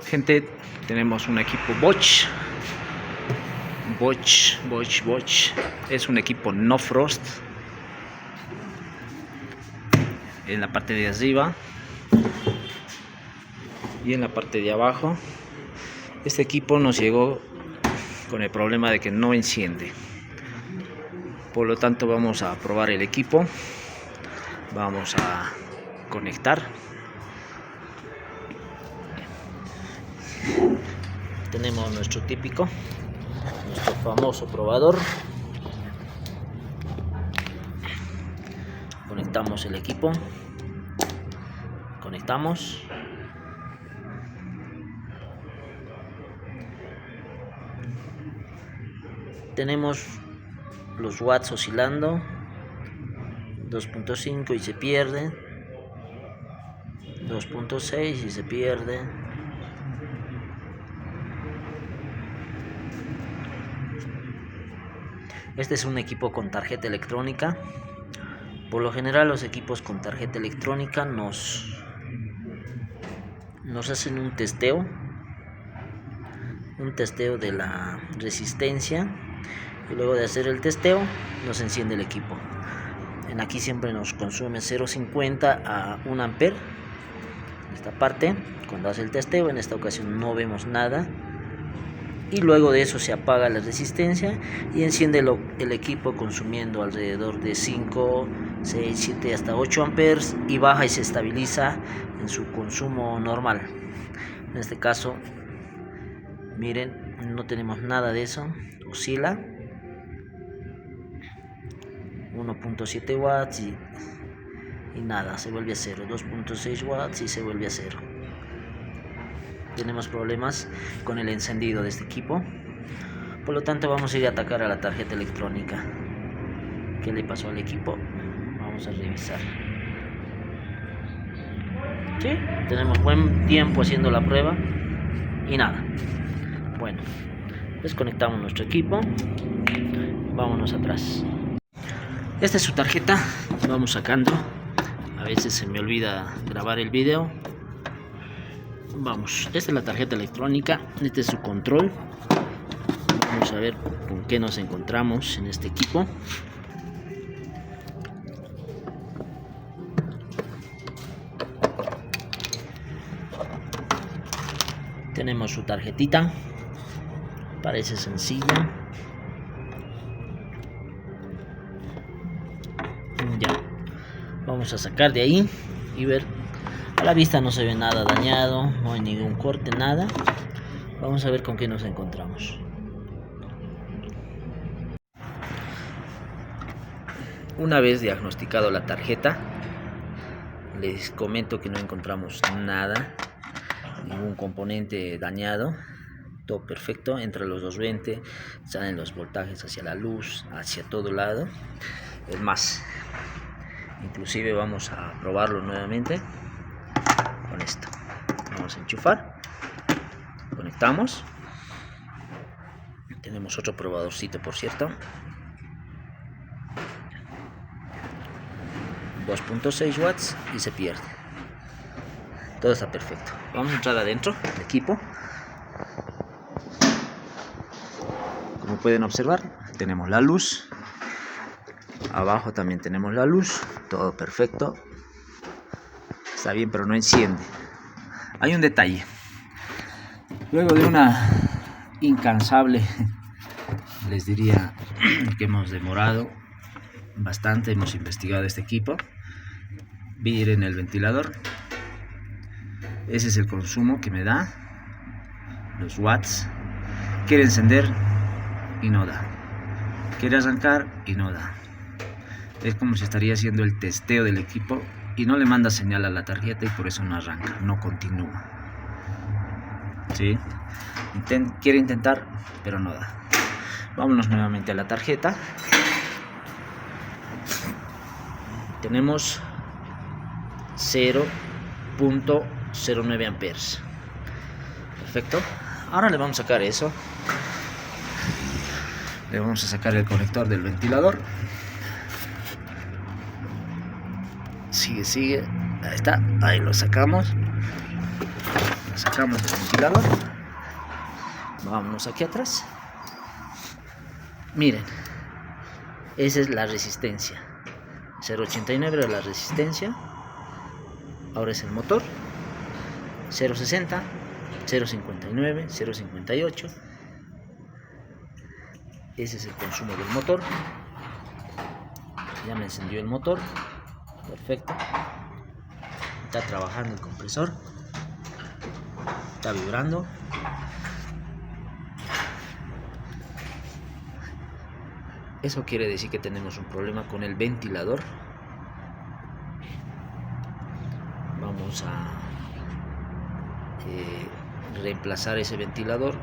Gente, tenemos un equipo Bosch. Es un equipo no frost. En la parte de arriba y en la parte de abajo. Este equipo nos llegó con el problema de que no enciende. Por lo tanto, vamos a probar el equipo. Vamos a conectar. Tenemos nuestro típico, nuestro famoso probador. Conectamos el equipo. Conectamos. Tenemos los watts oscilando 2.5 y se pierde, 2.6 y se pierde. Este es un equipo con tarjeta electrónica. Por lo general los equipos con tarjeta electrónica nos hacen un testeo de la resistencia, y luego de hacer el testeo nos enciende el equipo. Aquí siempre nos consume 0.50 a 1 ampere. Esta parte, cuando hace el testeo, en esta ocasión no vemos nada, y luego de eso se apaga la resistencia y enciende el equipo consumiendo alrededor de 5, 6, 7 hasta 8 amperes, y baja y se estabiliza en su consumo normal. En este caso, miren, no tenemos nada de eso. Oscila 1.7 watts y nada, se vuelve a cero. 2.6 watts y se vuelve a cero. Tenemos problemas con el encendido de este equipo. Por lo tanto, vamos a ir a atacar a la tarjeta electrónica. ¿Qué le pasó al equipo? Vamos a revisar. Sí, tenemos buen tiempo haciendo la prueba y nada. Bueno, desconectamos nuestro equipo. Vámonos atrás. Esta es su tarjeta. Vamos sacando. A veces se me olvida grabar el video. Vamos, esta es la tarjeta electrónica. Este es su control. Vamos a ver con qué nos encontramos en este equipo. Tenemos su tarjetita. Parece sencilla. Ya. Vamos a sacar de ahí y ver. A la vista no se ve nada dañado, no hay ningún corte, nada. Vamos a ver con qué nos encontramos. Una vez diagnosticado la tarjeta, les comento que no encontramos nada, ningún componente dañado. Todo perfecto, entre los 220, salen los voltajes hacia la luz, hacia todo lado. Es más, inclusive vamos a probarlo nuevamente con esto. Vamos a enchufar, conectamos. Tenemos otro probadorcito, por cierto. 2.6 watts y se pierde. Todo está perfecto. Vamos a entrar adentro del equipo. Como pueden observar, tenemos la luz. Abajo también tenemos la luz. Todo perfecto. Está bien, pero no enciende. Hay un detalle. Luego de una incansable, les diría que hemos demorado bastante, hemos investigado este equipo. Miren el ventilador. Ese es el consumo que me da. Los watts. Quiere encender y no da. Quiere arrancar y no da. Es como si estaría haciendo el testeo del equipo y no le manda señal a la tarjeta, y por eso no arranca, no continúa. ¿Sí? Quiere intentar, pero no da. Vámonos nuevamente a la tarjeta. Tenemos 0.09 amperes. Perfecto. Ahora le vamos a sacar eso. Le vamos a sacar el conector del ventilador. sigue. Ahí está, ahí lo sacamos. Sacamos el ventilador. Vámonos aquí atrás. Miren, esa es la resistencia. 0.89 era la resistencia. Ahora es el motor. 0.60, 0.59, 0.58. Ese es el consumo del motor. Ya me encendió el motor. Perfecto. Está trabajando el compresor. Está vibrando. Eso quiere decir que tenemos un problema con el ventilador. Vamos a reemplazar ese ventilador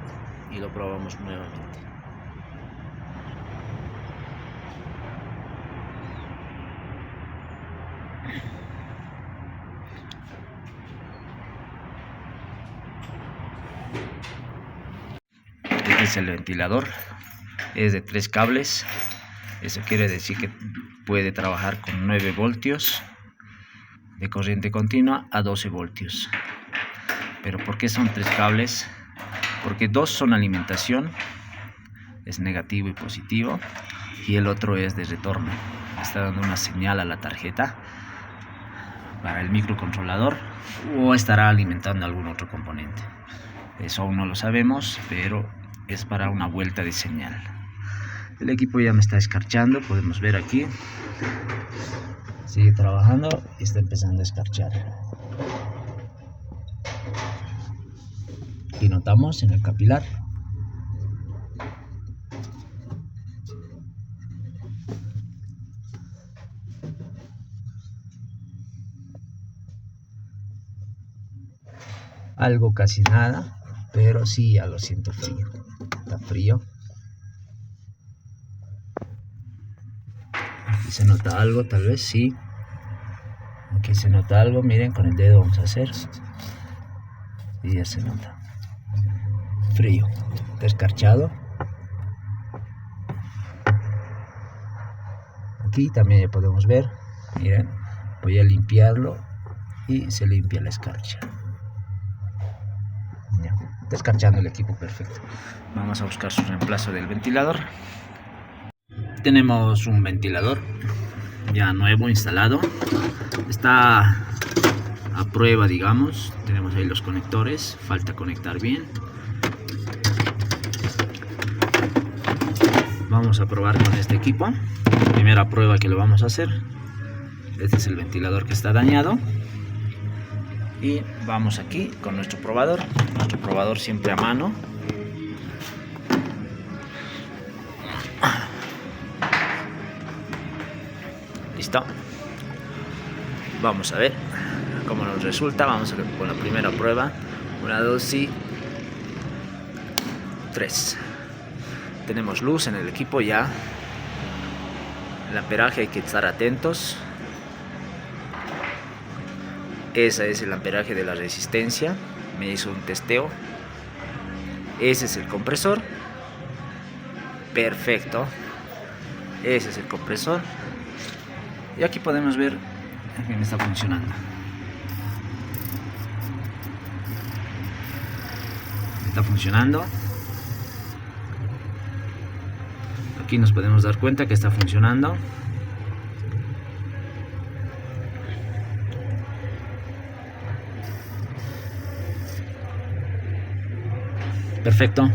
y lo probamos nuevamente. Este es el ventilador, es de 3 cables. Eso quiere decir que puede trabajar con 9 voltios de corriente continua a 12 voltios. Pero ¿por qué son 3 cables? Porque 2 son alimentación, es negativo y positivo, y el otro es de retorno. Está dando una señal a la tarjeta para el microcontrolador, o estará alimentando algún otro componente. Eso aún no lo sabemos, pero es para una vuelta de señal. El equipo ya me está escarchando, podemos ver aquí. Sigue trabajando y está empezando a escarchar. Y notamos en el capilar algo, casi nada, pero sí ya lo siento frío. Está frío. Aquí se nota algo, tal vez sí. Aquí se nota algo, miren, con el dedo vamos a hacer. Y ya se nota. Frío. Está escarchado. Aquí también ya podemos ver. Miren, voy a limpiarlo y se limpia la escarcha. Ya, está escarchando el equipo, perfecto. Vamos a buscar su reemplazo del ventilador. Tenemos un ventilador ya nuevo instalado. Está a prueba, digamos. Tenemos ahí los conectores, falta conectar bien. Vamos a probar con este equipo. Primera prueba que lo vamos a hacer. Este es el ventilador que está dañado. Y vamos aquí con nuestro probador. Nuestro probador siempre a mano. Listo. Vamos a ver cómo nos resulta. Vamos a ver con la primera prueba. 1, 2 y 3. Tenemos luz en el equipo ya. El amperaje hay que estar atentos. Ese es el amperaje de la resistencia. Me hizo un testeo. Ese es el compresor. Perfecto. Ese es el compresor. Y aquí podemos ver que me está funcionando. Está funcionando. Aquí nos podemos dar cuenta que está funcionando. Perfecto.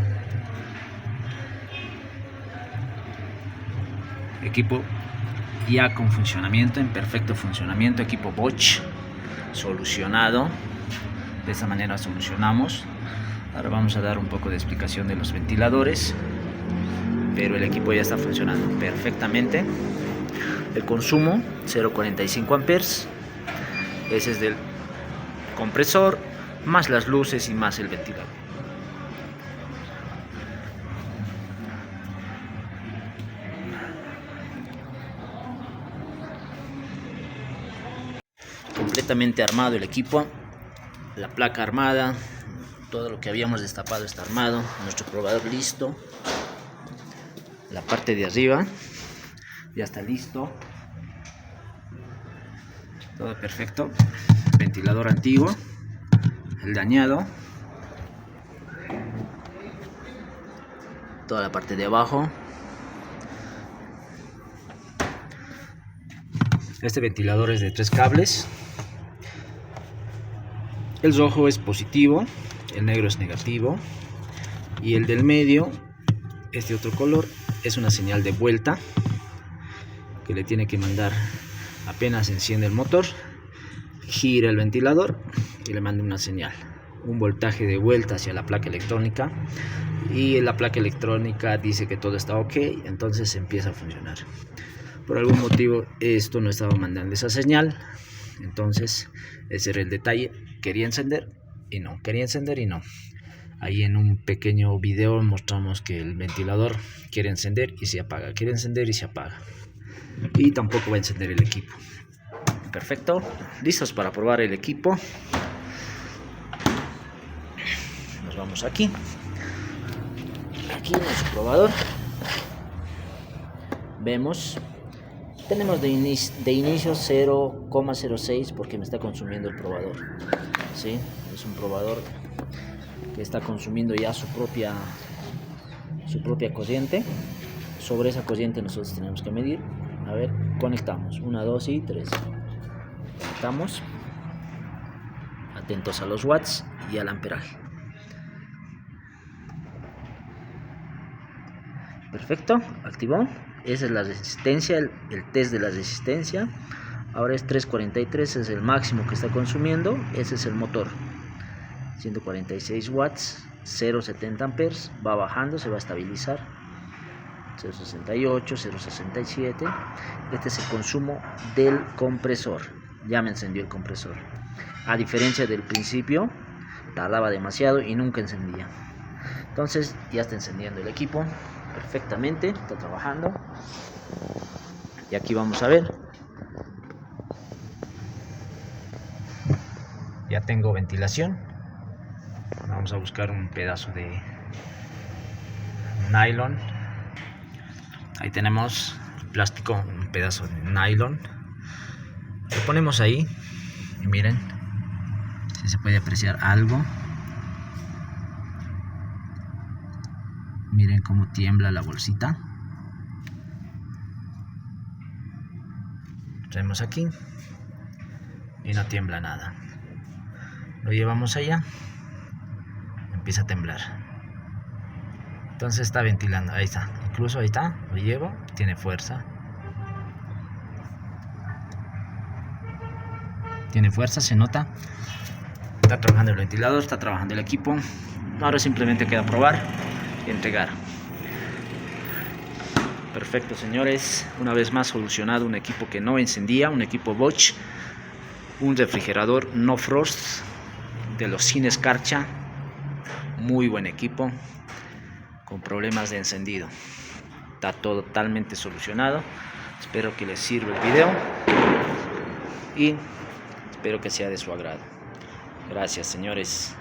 Equipo ya con funcionamiento, en perfecto funcionamiento. Equipo Bosch solucionado. De esa manera solucionamos. Ahora vamos a dar un poco de explicación de los ventiladores. Pero el equipo ya está funcionando perfectamente. El consumo 0.45 amperes. Ese es del compresor, más las luces y más el ventilador. Completamente armado el equipo, la placa armada, todo lo que habíamos destapado está armado, nuestro probador listo, la parte de arriba ya está listo, Todo perfecto. Ventilador antiguo, el dañado. Toda la parte de abajo. Este ventilador es de 3 cables. El rojo es positivo, el negro es negativo y el del medio, este otro color, es una señal de vuelta que le tiene que mandar apenas enciende el motor, gira el ventilador y le manda una señal, un voltaje de vuelta hacia la placa electrónica, y la placa electrónica dice que todo está ok, entonces empieza a funcionar. Por algún motivo esto no estaba mandando esa señal, entonces ese era el detalle. Quería encender y no, quería encender y no. Ahí en un pequeño video mostramos que el ventilador quiere encender y se apaga, quiere encender y se apaga, y tampoco va a encender el equipo. Perfecto, listos para probar el equipo. Nos vamos aquí en nuestro probador. Vemos, tenemos de inicio 0,06 porque me está consumiendo el probador. ¿Sí? Es un probador que está consumiendo ya su propia corriente. Sobre esa corriente nosotros tenemos que medir. A ver, conectamos 1, 2 y 3. Conectamos. Atentos a los watts y al amperaje. Perfecto, activó. Esa es la resistencia, el test de la resistencia. Ahora es 343, es el máximo que está consumiendo. Ese es el motor, 146 watts, 0,70 amperes. Va bajando, se va a estabilizar. 0,68, 0,67. Este es el consumo del compresor. Ya me encendió el compresor. A diferencia del principio, tardaba demasiado y nunca encendía. Entonces ya está encendiendo el equipo perfectamente, está trabajando. Y aquí vamos a ver. Ya tengo ventilación. Vamos a buscar un pedazo de nylon. Ahí tenemos plástico, un pedazo de nylon. Lo ponemos ahí y miren si se puede apreciar algo. Miren cómo tiembla la bolsita. Traemos aquí y no tiembla nada. Lo llevamos allá, empieza a temblar. Entonces está ventilando, ahí está, incluso ahí está, lo llevo, tiene fuerza. Tiene fuerza, se nota. Está trabajando el ventilador, está trabajando el equipo. Ahora simplemente queda probar y entregar. Perfecto, señores. Una vez más solucionado un equipo que no encendía, un equipo Bosch, un refrigerador no frost de los sin escarcha. Muy buen equipo, con problemas de encendido. Está totalmente solucionado. Espero que les sirva el video y espero que sea de su agrado. Gracias, señores.